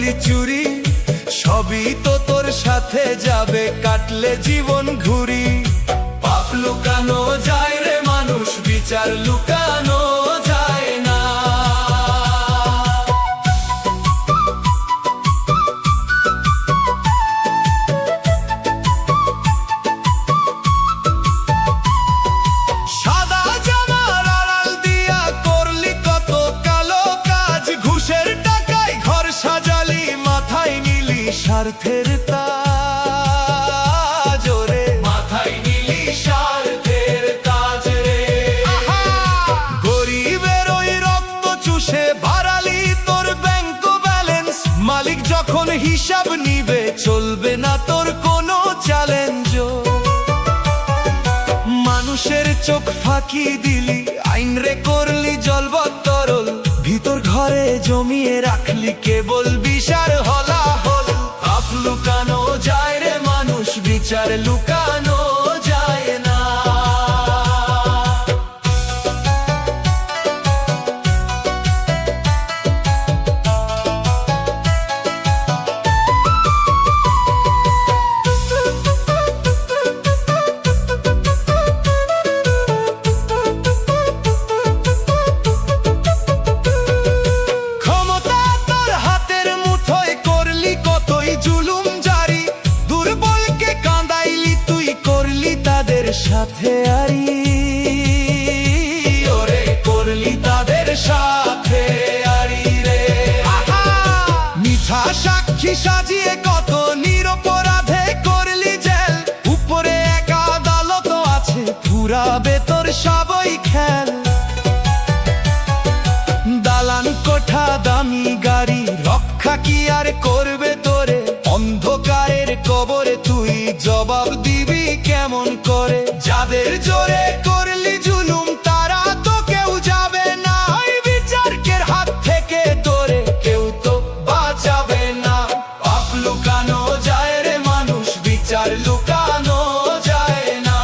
করলি চুরি, সবই তো তোর সাথে যাবে কাটলে জীবন ঘুরি। পাপ লুকানো যায় রে মানুষ, বিচার লুকানো যায় না। সাদা জামার আড়াল দিয়া করলি কত কালো কাজ, ঘুষের টাকায় ঘর সাজালি, মাথায় নিলি স্বার্থের তাজ। ওরে মাথায় নিলি স্বার্থের তাজ রে। গরিবের ওই রক্ত চুষে বাড়ালি তোর ব্যাংক ব্যালেন্স, মালিক যখন হিসাব নিবে চলবে না তোর কোনো চ্যালেঞ্জ। মানুষের চোখ ফাঁকি দিলি, আইন রে করলি জলবত্তরল, ভিতর ঘরে জমিয়ে রাখলি কেবল বিষার হলাহল। পাপ লুকানো যায় রে মানুষ, বিচার লুকানো যায় না। সাথে আরি ওরে করলি তাদের সাথে আরি রে। মিথ্যা সাক্ষী সাজিয়ে কত নিরপরাধে করলি জেল, উপরে এক আদালত আছে পুরাবে তোর সবই খেল। দালান কোঠা দামি গাড়ি রক্ষা কি আর করবে তোরে, অন্ধকারের কবরে তুই জবাব দিবি কেমন করে। যাদের জোরে করলি জুলুম তারা তো কেউ যাবে না, বিচারকের হাত থেকে তোরে কেউ তো বাঁচাবে না। পাপ লুকানো যায় রে মানুষ, বিচার লুকানো যায় না।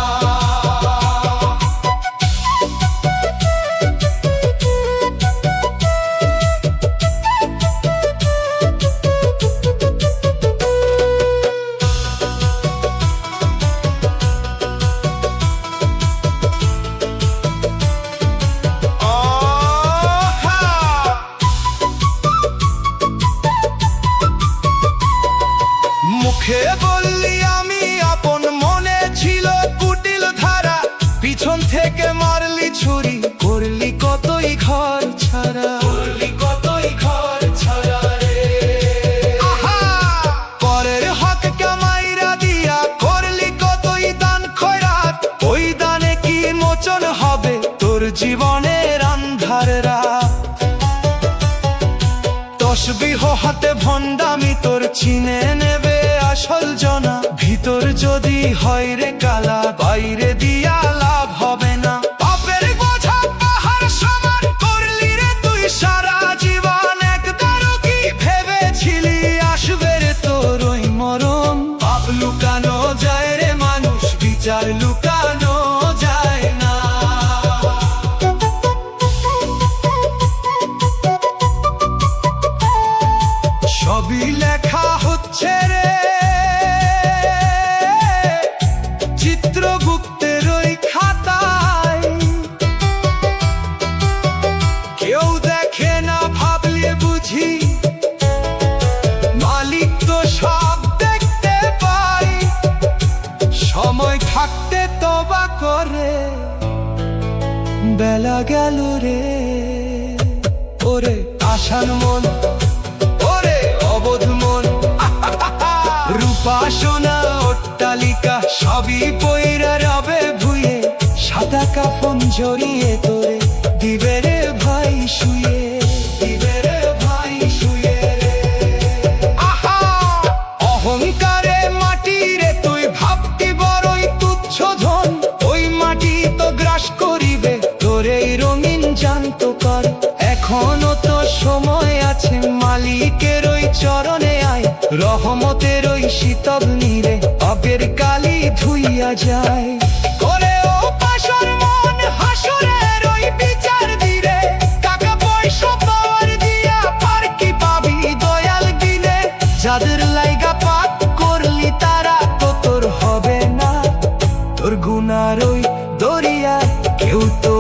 মুখে বললি আমি আপন, মনে ছিল কুটিল ধারা, পিছন থেকে মারলি ছুরি, করলি কতই ঘর ছাড়া, করলি কতই ঘর ছাড়া রে। পরের হক কামাইরা দিয়া করলি কতই দান খয়রাত, ওই দানে কি মোচন হবে তোর জীবনের আন্ধার রাত। তসবিহ হাতে ভণ্ডামি তোর চিনে নেবে আসল জনা, ভিতর যদি হয় রে কালা বাইরে দিয়া লাভ হবে না। পাপের বোঝা পাহাড় সমান করলি রে তুই সারা জীবন, একবারও কি ভেবেছিলি আসবে রে তোর ওই মরণ। পাপ লুকানো যায় রে মানুষ, বিচার লুকানো যায় না। সবই লেখা হচ্ছে রে চিত্রগুপ্তের ওই খাতায়, কেউ দেখে না ভাবলে বুঝি মালিক তো সব দেখতে পাই। সময় থাকতে তওবা করে বেলা গেল রে। ওরে আশার মন, ওরে অবোধ মন, রূপা সোনা অট্টালিকা সবই পইরা রবে ভুয়ে, সাদা কাফন জড়িয়ে তোরে দিবে রে ভাই শুয়ে, দিবে রে ভাই শুয়ে রে। অহংকারে মাটি রে তুই ভাবতি বড়ই তুচ্ছ ধন, ওই মাটি তো গ্রাস করিবে তোরে রঙিন জান্ত কর। এখনো তো সময় আছে, মালিকের ওই চরণে আয়, রহমতের ওই শীতল নীরে পাপের কালি ধুইয়া যায়। করে ও পাশর মন হাসরের ওই বিচার দিরে, টাকা পয়সা পাওয়ার দিয়া পার কি পাবি দয়াল দিলে। কেউ তো